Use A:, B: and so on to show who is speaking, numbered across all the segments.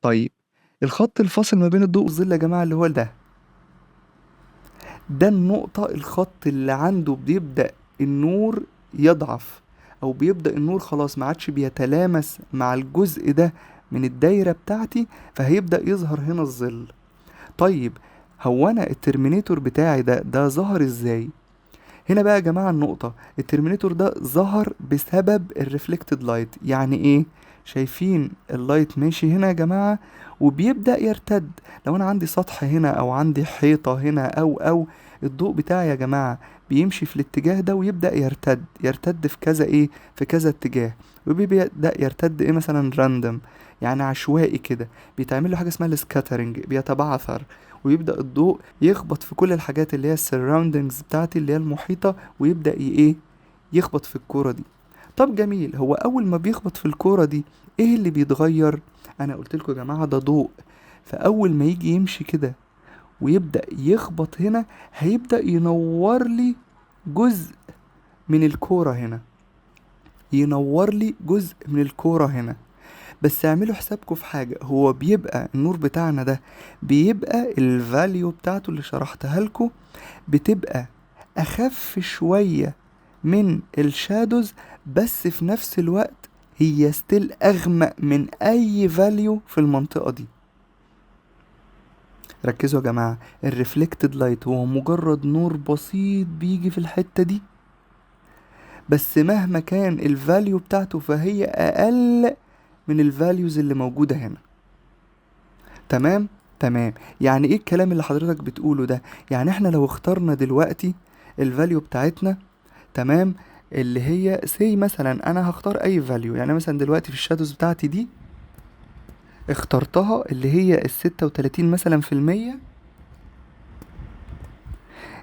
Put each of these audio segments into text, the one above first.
A: طيب الخط الفاصل ما بين الضوء والظل يا جماعة اللي هو ده النقطة، الخط اللي عنده بيبدأ النور يضعف، او بيبدأ النور خلاص ما عادش بيتلامس مع الجزء ده من الدايرة بتاعتي، فهيبدأ يظهر هنا الظل. طيب هو انا الترمينيتور بتاعي ده ظهر ازاي؟ هنا بقى يا جماعة النقطة، الترمينيتور ده ظهر بسبب الريفلكتد لايت. يعني ايه؟ شايفين اللايت ماشي هنا يا جماعة وبيبدأ يرتد. لو انا عندي سطح هنا او عندي حيطة هنا او الضوء بتاعي يا جماعة بيمشي في الاتجاه ده ويبدأ يرتد في كذا ايه، في كذا اتجاه. وبيبدأ يرتد ايه مثلا راندوم، يعني عشوائي كده، بيتعمل له حاجة اسمها السكاترنج، بيتبعثر، ويبدأ الضوء يخبط في كل الحاجات اللي هي السراوندنجز بتاعتي اللي هي المحيطة، ويبدأ ايه، يخبط في الكورة دي. طب جميل، هو اول ما بيخبط في الكورة دي ايه اللي بيتغير؟ انا قلت لكم يا جماعة ده ضوء، فاول ما يجي يمشي كده ويبدأ يخبط هنا هيبدأ ينور لي جزء من الكورة هنا، ينور لي جزء من الكورة هنا. بس اعملوا حسابكم في حاجة، هو بيبقى النور بتاعنا ده بيبقى الفاليو بتاعته اللي شرحتها لكم بتبقى اخف شوية من الشادوز، بس في نفس الوقت هي ستيل اغمق من اي فاليو في المنطقة دي. ركزوا يا جماعة، الريفلكتد لايت هو مجرد نور بسيط بيجي في الحتة دي، بس مهما كان الفاليو بتاعته فهي اقل من الفاليوز اللي موجودة هنا. تمام. تمام. يعني ايه الكلام اللي حضرتك بتقوله ده؟ يعني احنا لو اخترنا دلوقتي الفاليو بتاعتنا، تمام، اللي هي سي مثلا انا هختار اي فاليو، يعني مثلا دلوقتي في الشادوز بتاعتي دي اخترتها اللي هي ال36 مثلا في المية.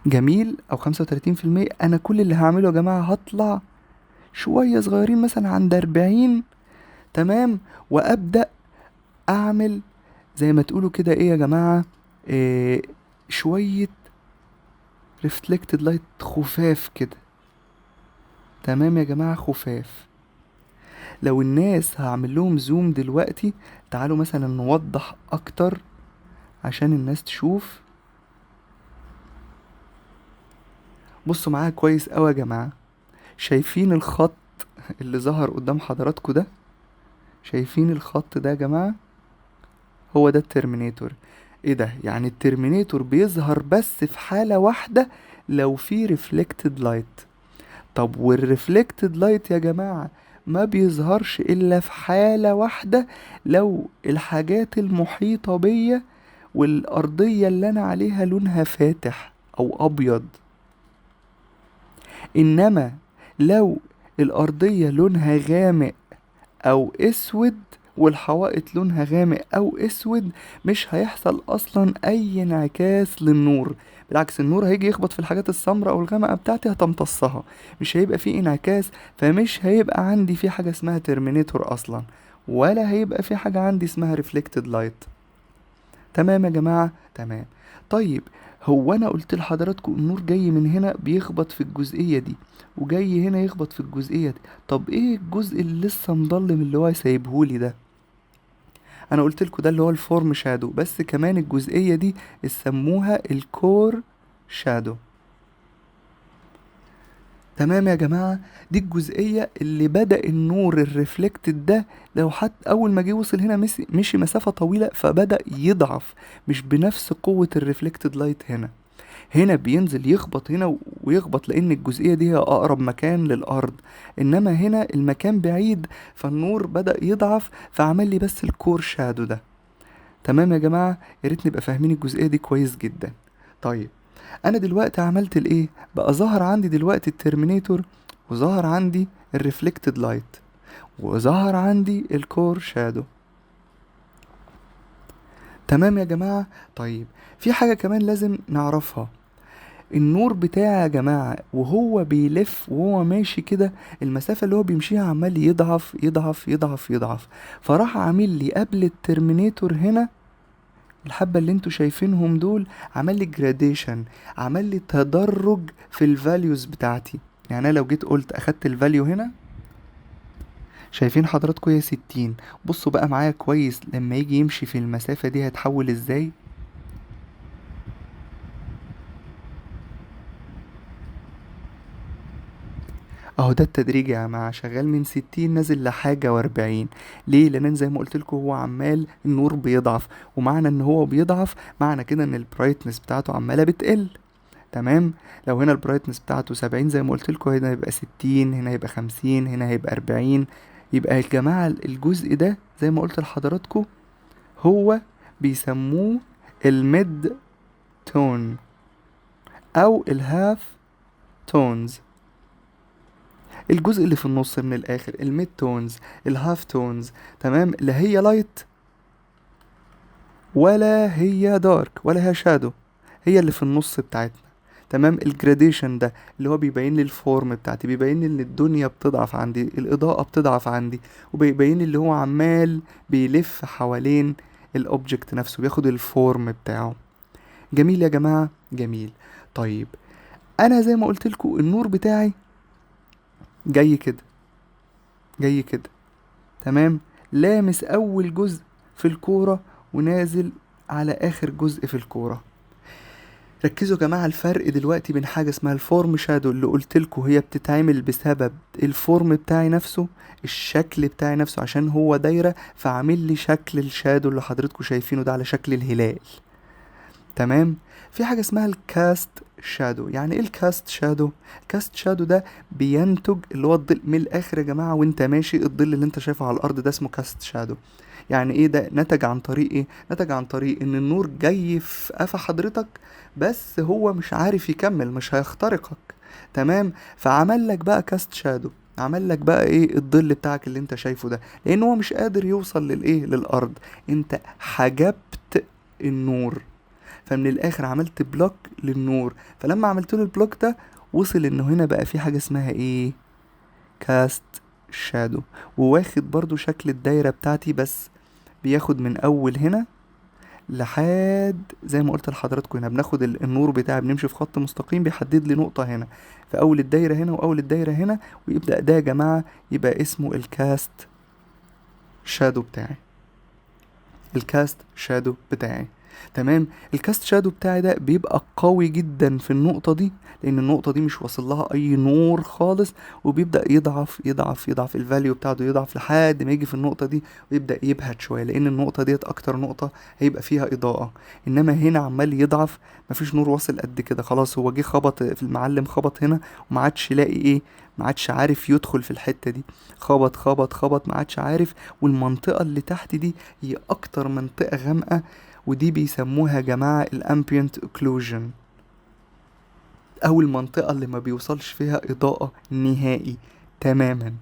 A: جميل، او 35%. انا كل اللي هعمله يا جماعة هطلع شوية صغيرين مثلا عند 40. تمام. وابدأ اعمل زي ما تقولوا كده ايه يا جماعة، إيه، شوية ريفلكتد لايت خفاف كده. تمام يا جماعة، خفاف. لو الناس هعمل لهم زوم دلوقتي، تعالوا مثلا نوضح اكتر عشان الناس تشوف. بصوا معايا كويس اوي يا جماعة، شايفين الخط اللي ظهر قدام حضراتكم ده؟ شايفين الخط ده يا جماعة؟ هو ده الترمينيتور. ايه ده؟ يعني الترمينيتور بيظهر بس في حالة واحدة، لو في ريفلكتد لايت. طب والريفلكتد لايت يا جماعة ما بيظهرش الا في حالة واحدة، لو الحاجات المحيطة بيا والارضية اللي انا عليها لونها فاتح او ابيض. انما لو الارضية لونها غامق او اسود والحوائط لونها غامق او اسود، مش هيحصل اصلا اي انعكاس للنور. بالعكس، النور هيجي يخبط في الحاجات السمراء او الغامقة بتاعتي هتمتصها، مش هيبقى فيه انعكاس، فمش هيبقى عندي في حاجة اسمها ترمينيتور اصلا، ولا هيبقى في حاجة عندي اسمها ريفلكتد لايت. تمام يا جماعة؟ تمام. طيب هو انا قلت لحضراتكم النور جاي من هنا بيخبط في الجزئية دي، وجاي هنا يخبط في الجزئية دي. طب ايه الجزء اللي لسه مضلم اللي هو سايبهولي ده؟ انا قلت لكم ده اللي هو الفورم شادو، بس كمان الجزئية دي سموها الكور شادو. تمام يا جماعة، دي الجزئية اللي بدأ النور الريفلكتد ده، لو حتى أول ما جه وصل هنا مشي مسافة طويلة فبدأ يضعف، مش بنفس قوة الريفلكتد لايت هنا. هنا بينزل يخبط هنا ويخبط لأن الجزئية دي هي أقرب مكان للأرض، إنما هنا المكان بعيد، فالنور بدأ يضعف فعمل لي بس الكور شادو ده. تمام يا جماعة، يا ريت نبقى فاهمين الجزئية دي كويس جدا. طيب انا دلوقتي عملت الايه بقى؟ ظهر عندي دلوقتي الترمينيتور، وظهر عندي الريفلكتد لايت، وظهر عندي الكور شادو. تمام يا جماعة. طيب في حاجة كمان لازم نعرفها، النور بتاعي يا جماعة وهو بيلف وهو ماشي كده، المسافة اللي هو بيمشيها عمال يضعف يضعف يضعف يضعف، فراح عامل لي قبل الترمينيتور هنا الحبة اللي انتوا شايفينهم دول، عمل لي جراديشن، عمل لي تدرج في الفاليوز بتاعتي. يعني انا لو جيت قلت اخدت الفاليو هنا، شايفين حضراتكم يا 60؟ بصوا بقى معايا كويس لما يجي يمشي في المسافة دي هتحول ازاي. اهو ده التدريج يا جماعة، شغال من 60 نازل لحاجة و40. ليه؟ لان زي ما قلت لكم هو عمال النور بيضعف، ومعنى ان هو بيضعف معنى كده ان البرايتنس بتاعته عمالة بتقل. تمام. لو هنا البرايتنس بتاعته 70 زي ما قلت لكم، هنا هيبقى 60، هنا هيبقى 50، هنا هيبقى 40. يبقى يا جماعة الجزء ده زي ما قلت لحضراتكم هو بيسموه الميد تون او الهاف تونز. الجزء اللي في النص من الاخر الميد تونز، الهاف تونز. تمام. لا هي لايت ولا هي دارك ولا هي شادو، هي اللي في النص بتاعتنا. تمام. الجراديشن ده اللي هو بيبين لي الفورم بتاعتي، بيبين لي ان الدنيا بتضعف عندي، الاضاءة بتضعف عندي، وبيبين لي اللي هو عمال بيلف حوالين الاوبجكت نفسه، بياخد الفورم بتاعه. جميل يا جماعة، جميل. طيب انا زي ما قلت لكم النور بتاعي جاي كده، جاي كده. تمام. لامس اول جزء في الكورة ونازل على اخر جزء في الكورة. ركزوا يا جماعة الفرق دلوقتي بين حاجة اسمها الفورم شادو اللي قلتلكوا هي بتتعمل بسبب الفورم بتاعي نفسه، الشكل بتاعي نفسه، عشان هو دايرة فعامل لي شكل الشادو اللي حضرتكوا شايفينه ده على شكل الهلال. تمام. في حاجة اسمها الكاست شادو. يعني ايه الكاست شادو؟ الكاست شادو ده بينتج اللي هو الظل من الاخر يا جماعة، وانت ماشي الظل اللي انت شايفه على الارض ده اسمه كاست شادو. يعني ايه ده؟ نتج عن طريق ايه؟ نتج عن طريق ان النور جاي في قفا حضرتك، بس هو مش عارف يكمل، مش هيخترقك. تمام. فعمل لك بقى كاست شادو، عمل لك بقى ايه الظل بتاعك اللي انت شايفه ده، لان هو مش قادر يوصل للايه للارض. انت حجبت النور، فمن الاخر عملت بلوك للنور. فلما عملت له البلوك ده وصل انه هنا بقى في حاجة اسمها ايه؟ كاست شادو. وواخد برضو شكل الدايرة بتاعتي، بس بياخد من اول هنا لحد زي ما قلت لحضراتكم هنا بناخد النور بتاعي، بنمشي في خط مستقيم بيحدد لي نقطة هنا في اول الدايرة هنا واول الدايرة هنا، ويبدأ ده يا جماعة يبقى اسمه الكاست شادو بتاعي. الكاست شادو بتاعي. تمام. الكاست شادو بتاعي ده بيبقى قوي جدا في النقطة دي، لان النقطة دي مش واصل لها اي نور خالص، وبيبدأ يضعف يضعف يضعف الفاليو بتاعته، يضعف لحد ما يجي في النقطة دي ويبدأ يبهت شوية، لان النقطة ديت اكتر نقطة هيبقى فيها اضاءة. انما هنا عمال يضعف، مفيش نور واصل قد كده، خلاص هو جه خبط في المعلم، خبط هنا وما عادش يلاقي ايه، ما عادش عارف يدخل في الحتة دي. خبط خبط خبط ما عادش عارف. والمنطقة اللي تحت دي هي اكتر منطقة غامقة، ودي بيسموها يا جماعة الامبيانت اوكلوجن، او المنطقة اللي ما بيوصلش فيها اضاءة نهائي تماما.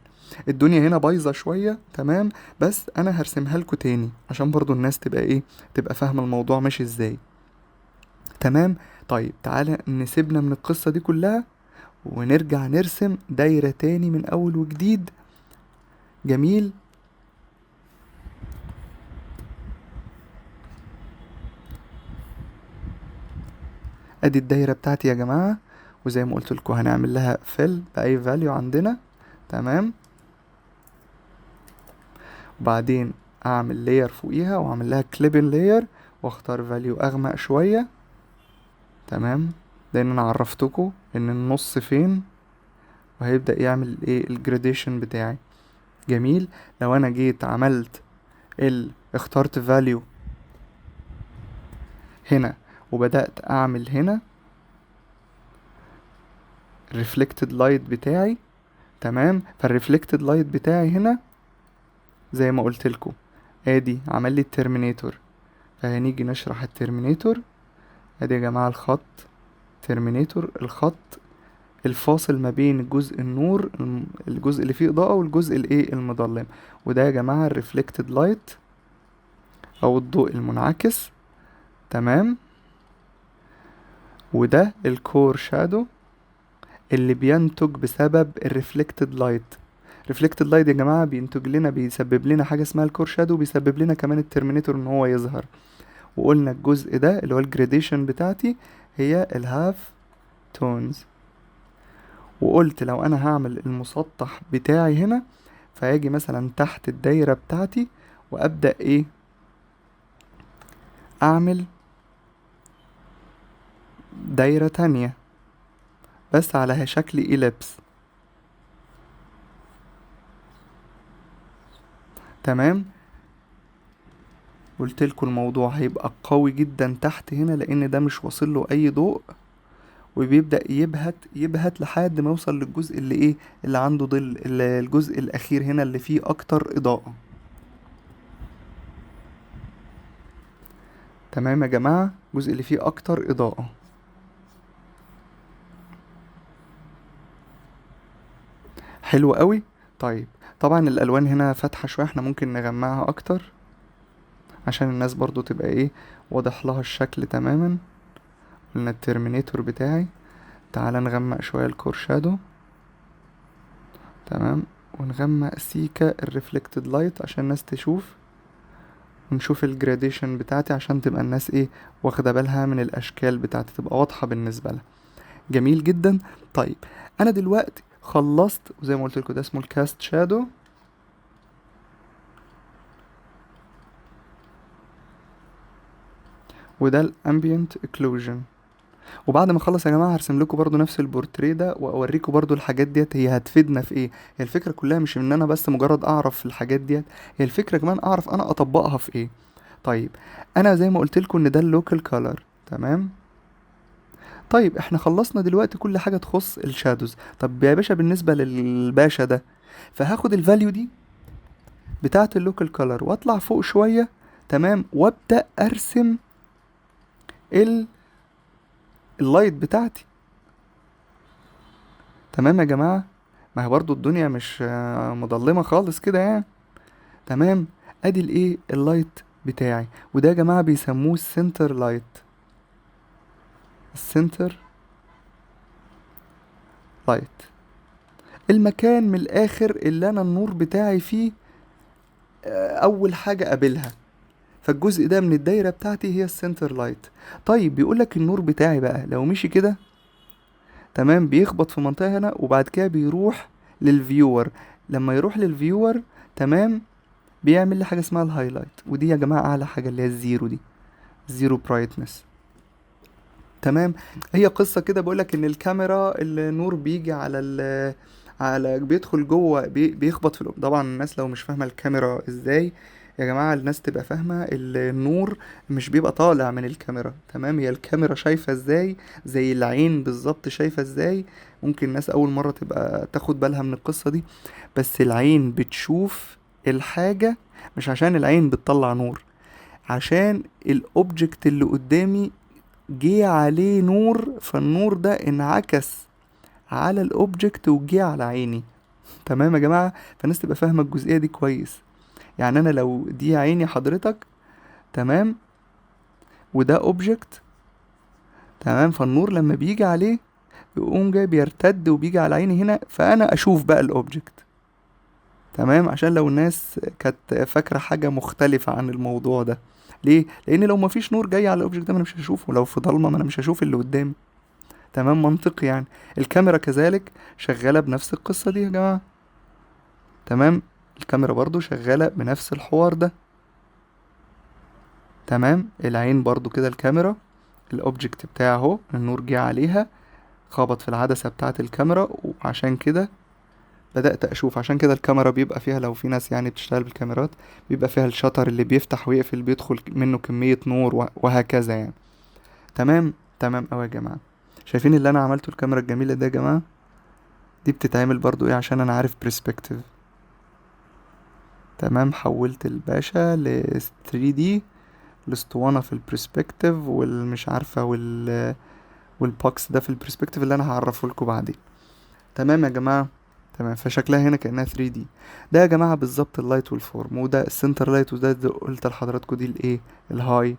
A: الدنيا هنا بايظة شوية. تمام. بس انا هرسمها لكم تاني عشان برضو الناس تبقى ايه، تبقى فاهمة الموضوع ماشي ازاي. تمام. طيب تعالى نسيبنا من القصة دي كلها ونرجع نرسم دايرة تاني من اول وجديد. جميل. ادي الدايرة بتاعتي يا جماعة، وزي ما قلت لكم هنعمل لها فيل بأي فاليو عندنا. تمام. وبعدين اعمل لاير فوقيها واعمل لها كليبن لاير، واختار فاليو اغمق شوية. تمام. لان انا عرفتكم ان النص فين، وهيبدأ يعمل ايه الجراديشن بتاعي. جميل. لو انا جيت عملت اخترت فاليو هنا، وبدأت اعمل هنا reflected light بتاعي. تمام. فالريفلكتد لايت بتاعي هنا زي ما قلت لكم ادي عمل لي الترمينيتور، فهنيجي نشرح الترمينيتور. ادي يا جماعة الخط ترمينيتور، الخط الفاصل ما بين جزء النور، الجزء اللي فيه اضاءة والجزء الايه المظلم. وده يا جماعة الريفلكتد لايت او الضوء المنعكس. تمام. وده الكور شادو اللي بينتج بسبب الريفلكتد لايت. ريفلكتد لايت يا جماعة بينتج لنا، بيسبب لنا حاجة اسمها الكور شادو، بيسبب لنا كمان الترمينيتور ان هو يظهر. وقلنا الجزء ده اللي هو الجراديشن بتاعتي هي الهاف تونز. وقلت لو انا هعمل المسطح بتاعي هنا، فهاجي مثلا تحت الدايرة بتاعتي وابدأ ايه، اعمل دايرة تانية بس على شكل إيليبس. تمام. قلتلكوا الموضوع هيبقى قوي جدا تحت هنا لان ده مش واصل له اي ضوء، وبيبدأ يبهت يبهت لحد ما يوصل للجزء اللي ايه، اللي عنده ظل، الجزء الاخير هنا اللي فيه اكتر اضاءة. تمام يا جماعة، الجزء اللي فيه اكتر اضاءة. حلو قوي. طيب، طبعا الالوان هنا فاتحة شوية، احنا ممكن نغمقها اكتر عشان الناس برضو تبقى ايه، واضح لها الشكل تماما. قلنا الترمينيتور بتاعي. تعال نغمق شوية الكورشادو. تمام. ونغمق سيكا الريفلكتد لايت عشان الناس تشوف، ونشوف الجراديشن بتاعتي عشان تبقى الناس ايه، واخدة بالها من الاشكال بتاعتي، تبقى واضحة بالنسبة لها. جميل جدا. طيب، انا دلوقتي خلصت، وزي ما قلت لكم ده اسمه الكاست شادو. وده الامبيانت اكلوجن. وبعد ما اخلص يا جماعه هرسم لكم برضو نفس البورتريه ده، واوريكم برضو الحاجات ديت هي هتفيدنا في ايه. هي الفكره كلها مش ان انا بس مجرد اعرف الحاجات ديت، هي الفكره كمان اعرف انا اطبقها في ايه. طيب، انا زي ما قلت لكم ان ده اللوكال كولر. تمام. طيب، احنا خلصنا دلوقتي كل حاجه تخص الشادوز. طب يا باشا بالنسبه للباشا ده، فهاخد الفاليو دي بتاعه اللوكال كولر واطلع فوق شويه. تمام. وابدا ارسم ال اللايت بتاعتي. تمام يا جماعه، ما هي برضو الدنيا مش مظلمه خالص كده يعني. تمام. ادي الايه، اللايت بتاعي، وده يا جماعه بيسموه السنتر لايت. السنتر لايت، المكان من الاخر اللي انا النور بتاعي فيه اول حاجه قابلها. فالجزء ده من الدايره بتاعتي هي السنتر لايت. طيب، بيقولك النور بتاعي بقى لو مشي كده، تمام، بيخبط في منطقه هنا وبعد كده بيروح للفيور. لما يروح للفيور، تمام، بيعمل لي حاجه اسمها الهايلايت، ودي يا جماعه اعلى حاجه اللي هي الزيرو دي، زيرو برايتنس. تمام. هي قصة كده بقولك ان الكاميرا النور بيجي على بيدخل جوه، بيخبط طبعا الناس لو مش فاهمة الكاميرا ازاي، يا جماعة الناس تبقى فاهمة النور مش بيبقى طالع من الكاميرا. تمام. هي الكاميرا شايفة ازاي، زي العين بالظبط شايفة ازاي. ممكن الناس اول مرة تبقى تاخد بالها من القصة دي. بس العين بتشوف الحاجة مش عشان العين بتطلع نور، عشان الاوبجكت اللي قدامي جه عليه نور، فالنور ده انعكس على الاوبجكت وجه على عيني. تمام يا جماعة، فالناس تبقى فاهمة الجزئية دي كويس. يعني انا لو دي عيني حضرتك، تمام، وده اوبجكت، تمام، فالنور لما بيجي عليه بيقوم جاي بيرتد وبيجي على عيني هنا، فانا اشوف بقى الاوبجكت. تمام. عشان لو الناس كانت فاكرة حاجة مختلفة عن الموضوع ده. ليه؟ لان لو مفيش نور جاي على الاوبجكت ده ما انا مش هشوفه، لو في ضلمة ما انا مش هشوف اللي قدامي. تمام، منطقي يعني. الكاميرا كذلك شغالة بنفس القصة دي يا جماعة. تمام. الكاميرا برضو شغالة بنفس الحوار ده. تمام. العين برضو كده الكاميرا، الاوبجكت بتاعه اهو، النور جه عليها خبط في العدسة بتاعة الكاميرا، وعشان كده بدأت أشوف. عشان كده الكاميرا بيبقى فيها، لو في ناس يعني بتشتغل بالكاميرات، بيبقى فيها الشطر اللي بيفتح ويقفل بيدخل منه كمية نور وهكذا يعني. تمام. تمام أوي يا جماعة. شايفين اللي أنا عملته الكاميرا الجميلة ده يا جماعة؟ دي بتتعمل برضو ايه عشان انا عارف برسبكتيف. تمام. حولت الباشا ل 3D، الاسطوانة في البرسبكتيف، والمش عارفة والبوكس ده في البرسبكتيف اللي انا هعرفه لكم بعدين. تمام يا جماعة. تمام. فشكلها هنا كأنها 3D. ده يا جماعة بالظبط اللايت والفورم، وده السنتر لايت، وده قلت لحضراتكم دي الايه، الهاي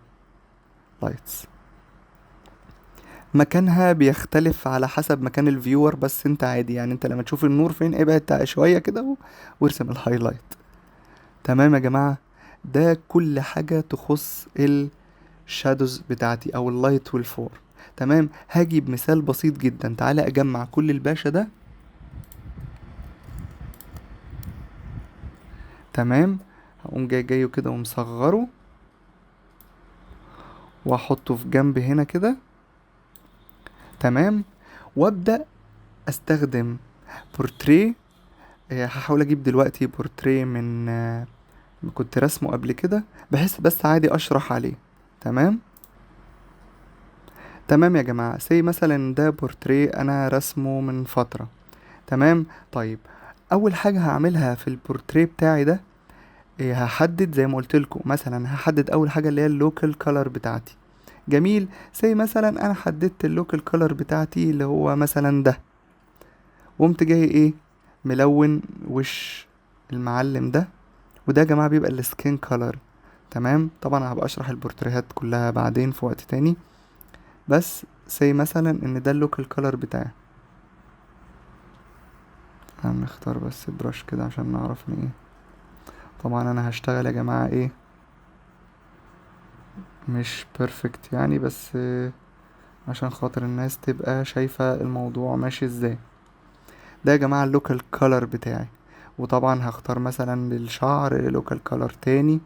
A: لايتس. مكانها بيختلف على حسب مكان الفيور، بس انت عادي يعني، انت لما تشوف النور فين ابعد شوية كده وارسم الهايلايت. تمام يا جماعة. ده كل حاجة تخص الشادوز بتاعتي او اللايت والفور. تمام. هاجي بمثال بسيط جدا. تعالى اجمع كل الباشا ده تمام. هقوم جاي كده ومصغره، واحطه في جنب هنا كده. تمام. وابدأ استخدم بورتريه. هحاول اجيب دلوقتي بورتريه من كنت رسمه قبل كده، بحيث بس عادي اشرح عليه. تمام. تمام يا جماعة، سي مثلا ده بورتريه انا رسمه من فترة. تمام. طيب، اول حاجة هعملها في البورتريه بتاعي ده، هحدد زي ما قلت لكم. مثلا هحدد اول حاجة اللي هي اللوكال كولر بتاعتي. جميل. زي مثلا انا حددت اللوكال كولر بتاعتي اللي هو مثلا ده، وقمت جاي ايه، ملون وش المعلم ده. وده يا جماعة بيبقى السكين كولر. تمام. طبعا هبقى اشرح البورتريهات كلها بعدين في وقت تاني، بس سي مثلا ان ده اللوكال كولر بتاعي. هنختار بس براش كده عشان نعرف ايه. طبعا انا هشتغل يا جماعة ايه، مش بيرفكت يعني، بس عشان خاطر الناس تبقى شايفة الموضوع ماشي ازاي. ده يا جماعة اللوكال كولر بتاعي. وطبعا هختار مثلا للشعر لوكال كولر تاني.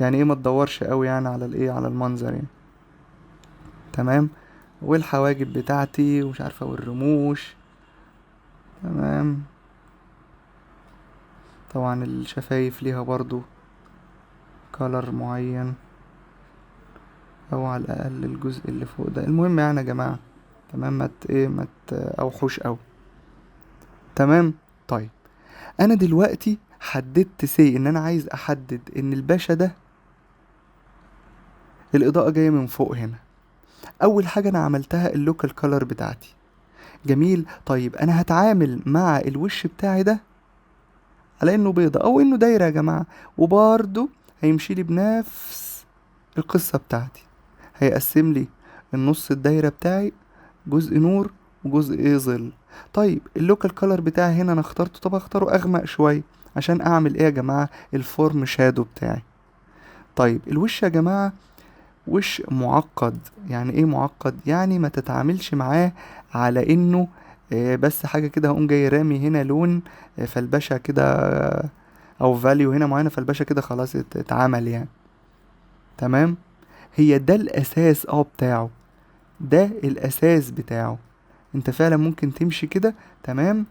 A: يعني ايه، ما تدورش قوي يعني على الايه، على المنظر يعني. تمام. والحواجب بتاعتي ومش عارفة والرموش. تمام. طبعا الشفايف ليها برضو كولر معين، او على الاقل الجزء اللي فوق ده. المهم يعني يا جماعة، تمام، ما اوحوش اوي. تمام. طيب، انا دلوقتي حددت سي ان انا عايز احدد ان الباشا ده الاضاءة جاية من فوق هنا. اول حاجة انا عملتها اللوكال كولر بتاعتي. جميل. طيب انا هتعامل مع الوش بتاعي ده على انه بيضة او انه دايرة يا جماعة، وبرضو هيمشي لي بنفس القصة بتاعتي. هيقسم لي النص الدايرة بتاعي جزء نور وجزء ايه ظل. طيب اللوكال كولر بتاعي هنا انا اخترته، طب اختاره اغمق شوية عشان اعمل ايه يا جماعة، الفورم شادو بتاعي. طيب الوش يا جماعة وش معقد. يعني ايه معقد؟ يعني ما تتعاملش معاه على انه بس حاجة كده هقوم جاي رامي هنا لون فالباشا كده او فاليو هنا معينة فالباشا كده خلاص اتعمل يعني. تمام. هي ده الاساس بتاعه، ده الاساس بتاعه. انت فعلا ممكن تمشي كده. تمام.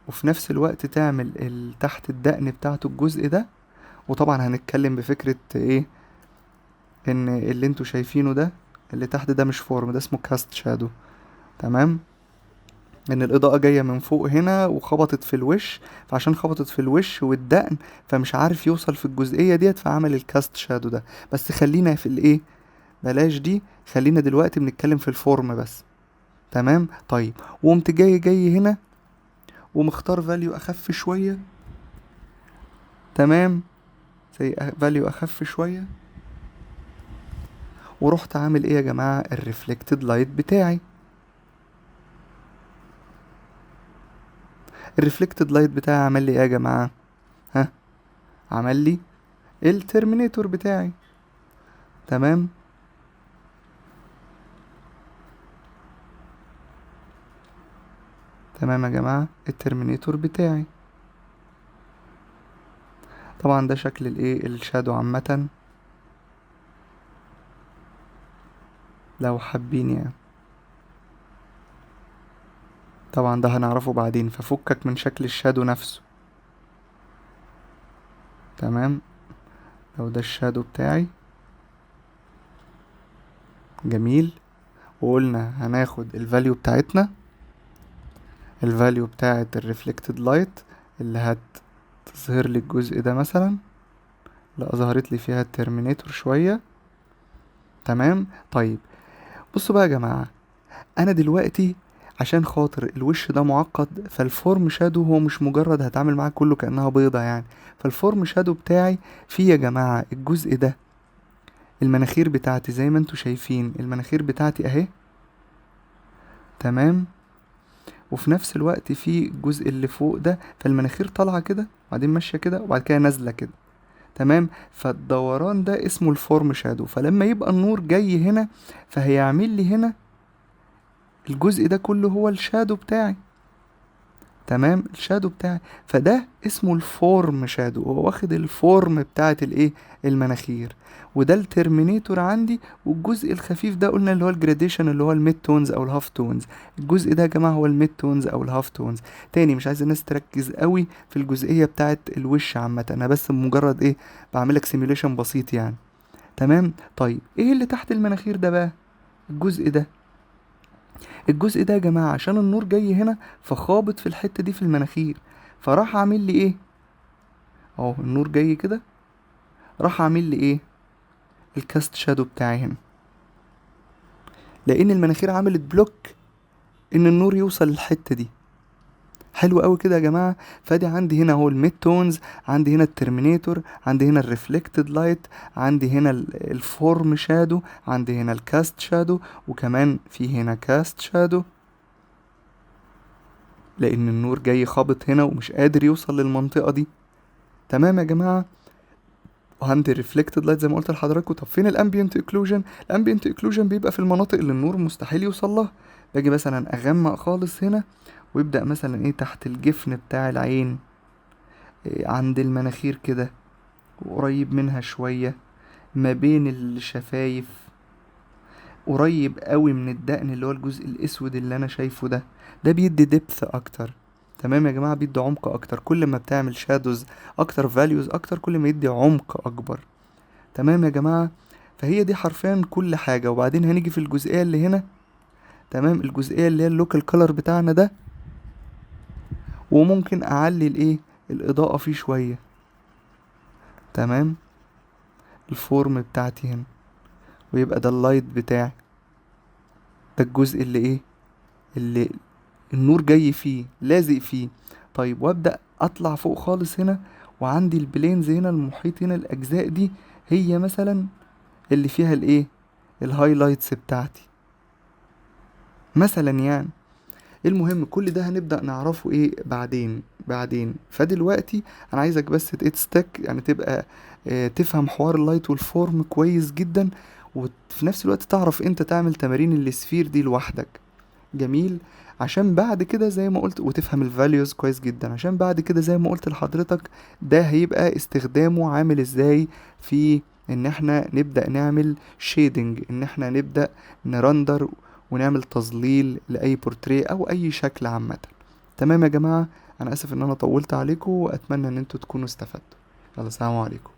A: وفي نفس الوقت تعمل تحت الدقن بتاعته الجزء ده. وطبعا هنتكلم بفكرة ايه، ان اللي انتوا شايفينه ده اللي تحت ده مش فورم، ده اسمه كاست شادو. تمام. ان الاضاءة جاية من فوق هنا وخبطت في الوش، فعشان خبطت في الوش والدقن فمش عارف يوصل في الجزئية ديت، فعمل الكاست شادو ده. بس خلينا في الايه، بلاش دي، خلينا دلوقتي بنتكلم في الفورم بس. تمام. طيب، وقمت جاي هنا ومختار فاليو اخف شوية. تمام. زي فاليو اخف شوية. ورحت عامل ايه يا جماعة، الريفلكتد لايت بتاعي. الريفلكتد لايت بتاعي عمل لي ايه يا جماعة، ها، عمل لي الترمينيتور بتاعي. تمام. تمام يا جماعة، الترمينيتور بتاعي. طبعا ده شكل الايه، الشادو عامة لو حابين يعني. طبعا ده هنعرفه بعدين، ففكك من شكل الشادو نفسه. تمام. لو ده الشادو بتاعي. جميل. وقلنا هناخد الفاليو بتاعتنا، الفاليو بتاعت الريفلكتد لايت اللي هتظهر لي الجزء ده مثلا. لا، ظهرت لي فيها الترمينيتور شوية. تمام. طيب، بصوا بقى يا جماعة، انا دلوقتي عشان خاطر الوش ده معقد، فالفورم شادو هو مش مجرد هتعامل معاه كله كأنها بيضة يعني. فالفورم شادو بتاعي فيه يا جماعة الجزء ده، المناخير بتاعتي زي ما انتوا شايفين المناخير بتاعتي اهي. تمام. وفي نفس الوقت في الجزء اللي فوق ده، فالمناخير طالعة كده وبعدين ماشية كده وبعد كده نازلة كده. تمام. فالدوران ده اسمه الفورم شادو. فلما يبقى النور جاي هنا فهيعمل لي هنا الجزء ده كله هو الشادو بتاعي. تمام، الشادو بتاعي. فده اسمه الفورم شادو، هو واخد الفورم بتاعت الايه، المناخير. وده الترمينيتور عندي. والجزء الخفيف ده قلنا اللي هو الجراديشن، اللي هو الميد تونز او الهاف تونز. الجزء ده يا جماعه هو الميد تونز او الهاف تونز. تاني مش عايز الناس تركز قوي في الجزئيه بتاعت الوش عامه، انا بس مجرد ايه، بعملك سيميوليشن بسيط يعني. تمام. طيب ايه اللي تحت المناخير ده بقى؟ الجزء ده. الجزء ده يا جماعة عشان النور جاي هنا فخابط في الحتة دي في المناخير، فراح عامل لي ايه، اهو النور جاي كده، راح عامل لي ايه، الكاست شادو بتاعي هنا، لان المناخير عملت بلوك ان النور يوصل للحتة دي. حلو قوي كده يا جماعه. فادي عندي هنا اهو الميد تونز، عندي هنا الترمينيتور، عندي هنا الريفلكتد لايت، عندي هنا الفورم شادو، عندي هنا الكاست شادو، وكمان في هنا كاست شادو، لان النور جاي خابط هنا ومش قادر يوصل للمنطقه دي. تمام يا جماعه. وعندي ريفلكتد لايت زي ما قلت لحضراتكم. طب فين الامبيانت اكلوجن؟ الامبيانت اكلوجن بيبقى في المناطق اللي النور مستحيل يوصل لها. باجي مثلا اغمق خالص هنا، ويبدأ مثلا ايه تحت الجفن بتاع العين، إيه عند المناخير كده، وقريب منها شوية، ما بين الشفايف، قريب قوي من الدقن اللي هو الجزء الاسود اللي انا شايفه ده. ده بيدي ديبث اكتر. تمام يا جماعة، بيدي عمق اكتر. كل ما بتعمل شادوز اكتر، فاليوز اكتر، كل ما يدي عمق اكبر. تمام يا جماعة. فهي دي حرفيا كل حاجة. وبعدين هنيجي في الجزئية اللي هنا، تمام، الجزئية اللي هي اللوكال كولر بتاعنا ده، وممكن اعلي الايه، الاضاءة فيه شوية. تمام، الفورم بتاعتي هنا، ويبقى ده اللايت بتاعي، ده الجزء اللي ايه، اللي النور جاي فيه لازق فيه. طيب وابدأ اطلع فوق خالص هنا، وعندي البلينز هنا، المحيط هنا، الاجزاء دي هي مثلا اللي فيها الايه، الهايلايتس بتاعتي مثلا يعني. المهم كل ده هنبدأ نعرفه ايه بعدين. فدلوقتي انا عايزك بس تستك يعني تبقى تفهم حوار اللايت والفورم كويس جدا، وفي نفس الوقت تعرف انت تعمل تمارين السفير دي لوحدك. جميل. عشان بعد كده زي ما قلت، وتفهم الفاليوز كويس جدا، عشان بعد كده زي ما قلت لحضرتك ده هيبقى استخدامه عامل ازاي في ان احنا نبدأ نعمل شيدنج، ان احنا نبدأ نرندر ونعمل تظليل لأي بورتريه أو أي شكل عامة. تمام يا جماعة. أنا آسف إن أنا طولت عليكم، وأتمنى إن انتوا تكونوا استفدتوا. يلا، سلام عليكم.